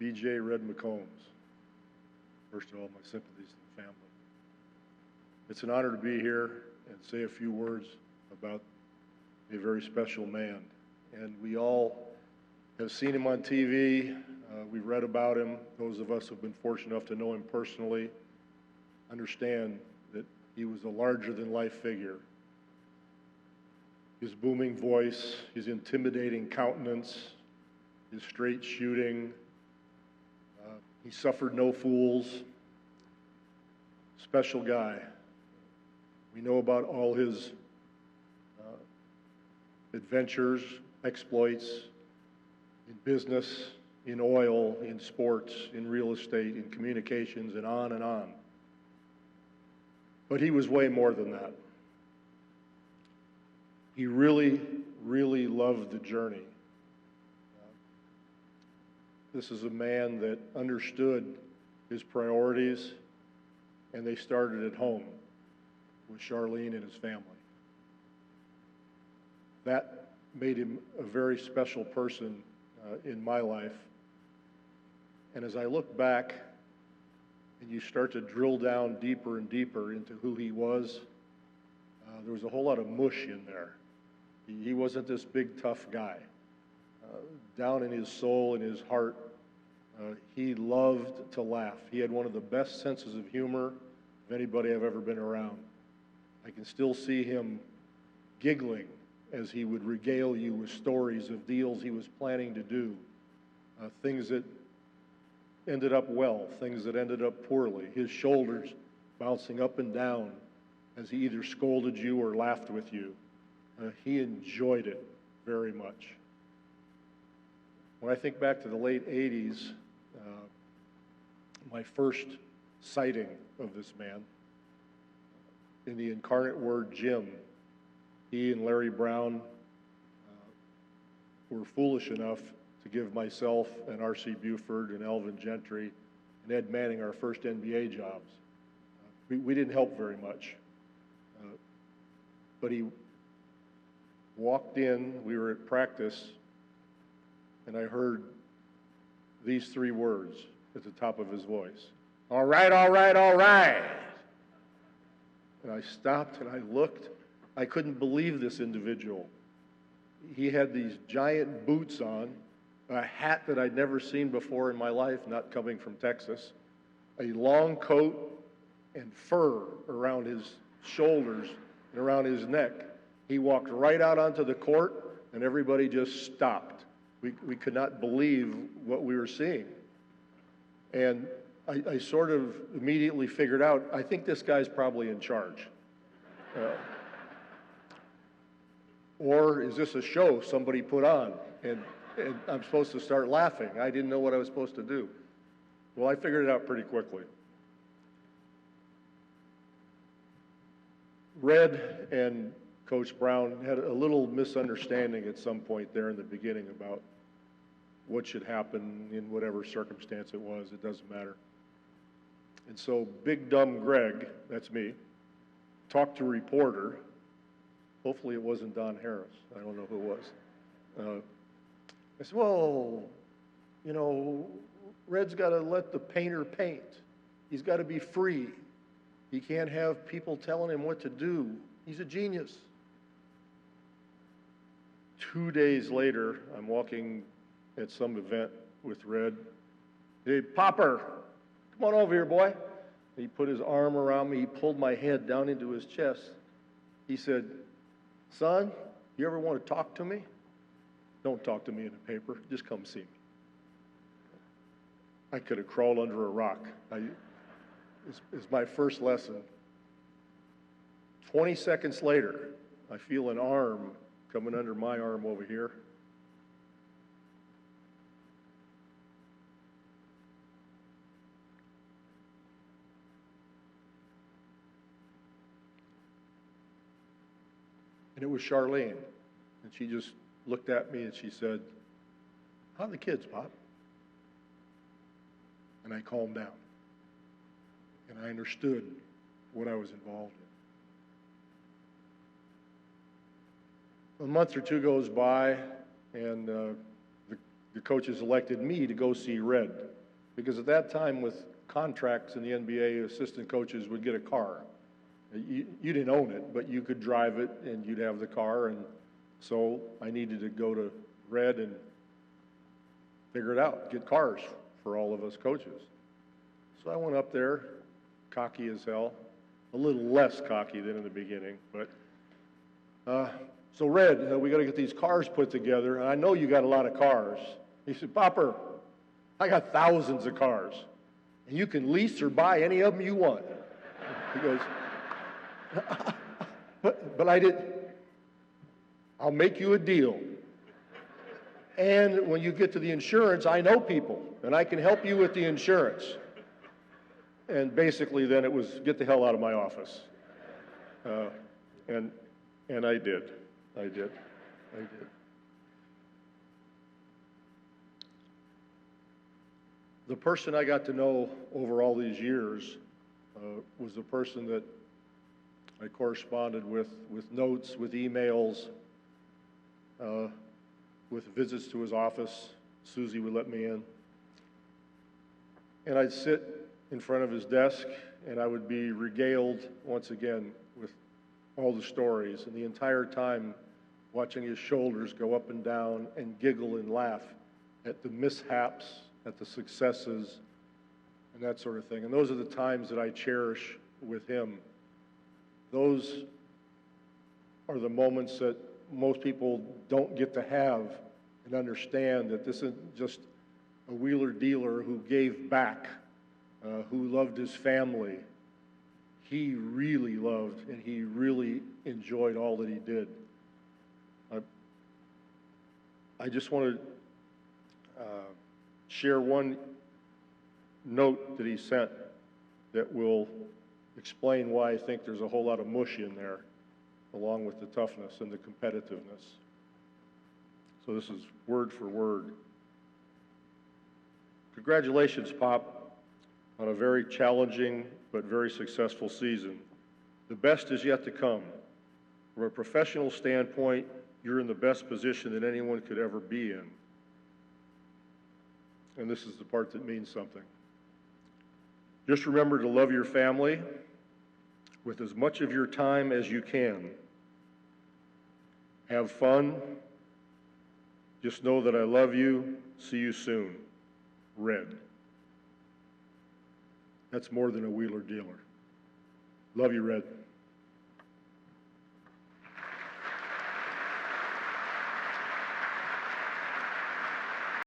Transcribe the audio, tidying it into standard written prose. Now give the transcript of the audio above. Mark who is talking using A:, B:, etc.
A: BJ Red McCombs. First of all, my sympathies to the family. It's an honor to be here and say a few words about a very special man. And we all have seen him on TV. We've read about him. Those of us who have been fortunate enough to know him personally understand that he was a larger-than-life figure. His booming voice, his intimidating countenance, his straight shooting. He suffered no fools. Special guy. We know about all his adventures, exploits in business, in oil, in sports, in real estate, in communications, and on and on. But he was way more than that. He really, really loved the journey. This is a man that understood his priorities, and they started at home with Charlene and his family. That made him a very special person in my life. And as I look back and you start to drill down deeper and deeper into who he was, there was a whole lot of mush in there. He wasn't this big, tough guy. Down in his soul, in his heart, he loved to laugh. He had one of the best senses of humor of anybody I've ever been around. I can still see him giggling as he would regale you with stories of deals he was planning to do, things that ended up well, things that ended up poorly, his shoulders bouncing up and down as he either scolded you or laughed with you. He enjoyed it very much. When I think back to the late 80s, my first sighting of this man, in the incarnate word gym, he and Larry Brown were foolish enough to give myself and R.C. Buford and Elvin Gentry and Ed Manning our first NBA jobs. We didn't help very much. But he walked in, we were at practice, and I heard these three words at the top of his voice. All right, all right, all right. And I stopped and I looked. I couldn't believe this individual. He had these giant boots on, a hat that I'd never seen before in my life, not coming from Texas, a long coat and fur around his shoulders and around his neck. He walked right out onto the court and everybody just stopped. We could not believe what we were seeing. And I sort of immediately figured out, I think this guy's probably in charge. Or is this a show somebody put on and I'm supposed to start laughing? I didn't know what I was supposed to do. Well, I figured it out pretty quickly. Red and Coach Brown had a little misunderstanding at some point there in the beginning about what should happen in whatever circumstance it was. It doesn't matter. And so Big Dumb Gregg, that's me, talked to a reporter. Hopefully it wasn't Don Harris. I don't know who it was. I said, well, you know, Red's got to let the painter paint. He's got to be free. He can't have people telling him what to do. He's a genius. 2 days later, I'm walking at some event with Red. Hey, Popper, come on over here, boy. He put his arm around me. He pulled my head down into his chest. He said, son, you ever want to talk to me? Don't talk to me in the paper. Just come see me. I could have crawled under a rock. It's my first lesson. 20 seconds later, I feel an arm coming under my arm over here. And it was Charlene. And she just looked at me and she said, how are the kids, Pop? And I calmed down. And I understood what I was involved in. A month or two goes by, and the the coaches elected me to go see Red. Because at that time, with contracts in the NBA, assistant coaches would get a car. You didn't own it, but you could drive it and you'd have the car. And so I needed to go to Red and figure it out, get cars for all of us coaches. So I went up there, cocky as hell, a little less cocky than in the beginning, but so Red, we got to get these cars put together, and I know you got a lot of cars. He said, Popper, I got thousands of cars, and you can lease or buy any of them you want. He goes, but I did. I'll make you a deal. And when you get to the insurance, I know people, and I can help you with the insurance. And basically then it was, get the hell out of my office. And I did. I did. The person I got to know over all these years was the person that I corresponded with notes, with emails, with visits to his office. Susie would let me in. And I'd sit in front of his desk, and I would be regaled once again with all the stories, and the entire time watching his shoulders go up and down and giggle and laugh at the mishaps, at the successes, and that sort of thing. And those are the times that I cherish with him. Those are the moments that most people don't get to have and understand, that this isn't just a wheeler dealer who gave back, who loved his family. He really loved and he really enjoyed all that he did. I just want to share one note that he sent that will explain why I think there's a whole lot of mush in there, along with the toughness and the competitiveness. So this is word for word. Congratulations, Pop, on a very challenging but very successful season. The best is yet to come. From a professional standpoint, you're in the best position that anyone could ever be in. And this is the part that means something. Just remember to love your family with as much of your time as you can. Have fun. Just know that I love you. See you soon. Red. That's more than a wheeler dealer. Love you, Red.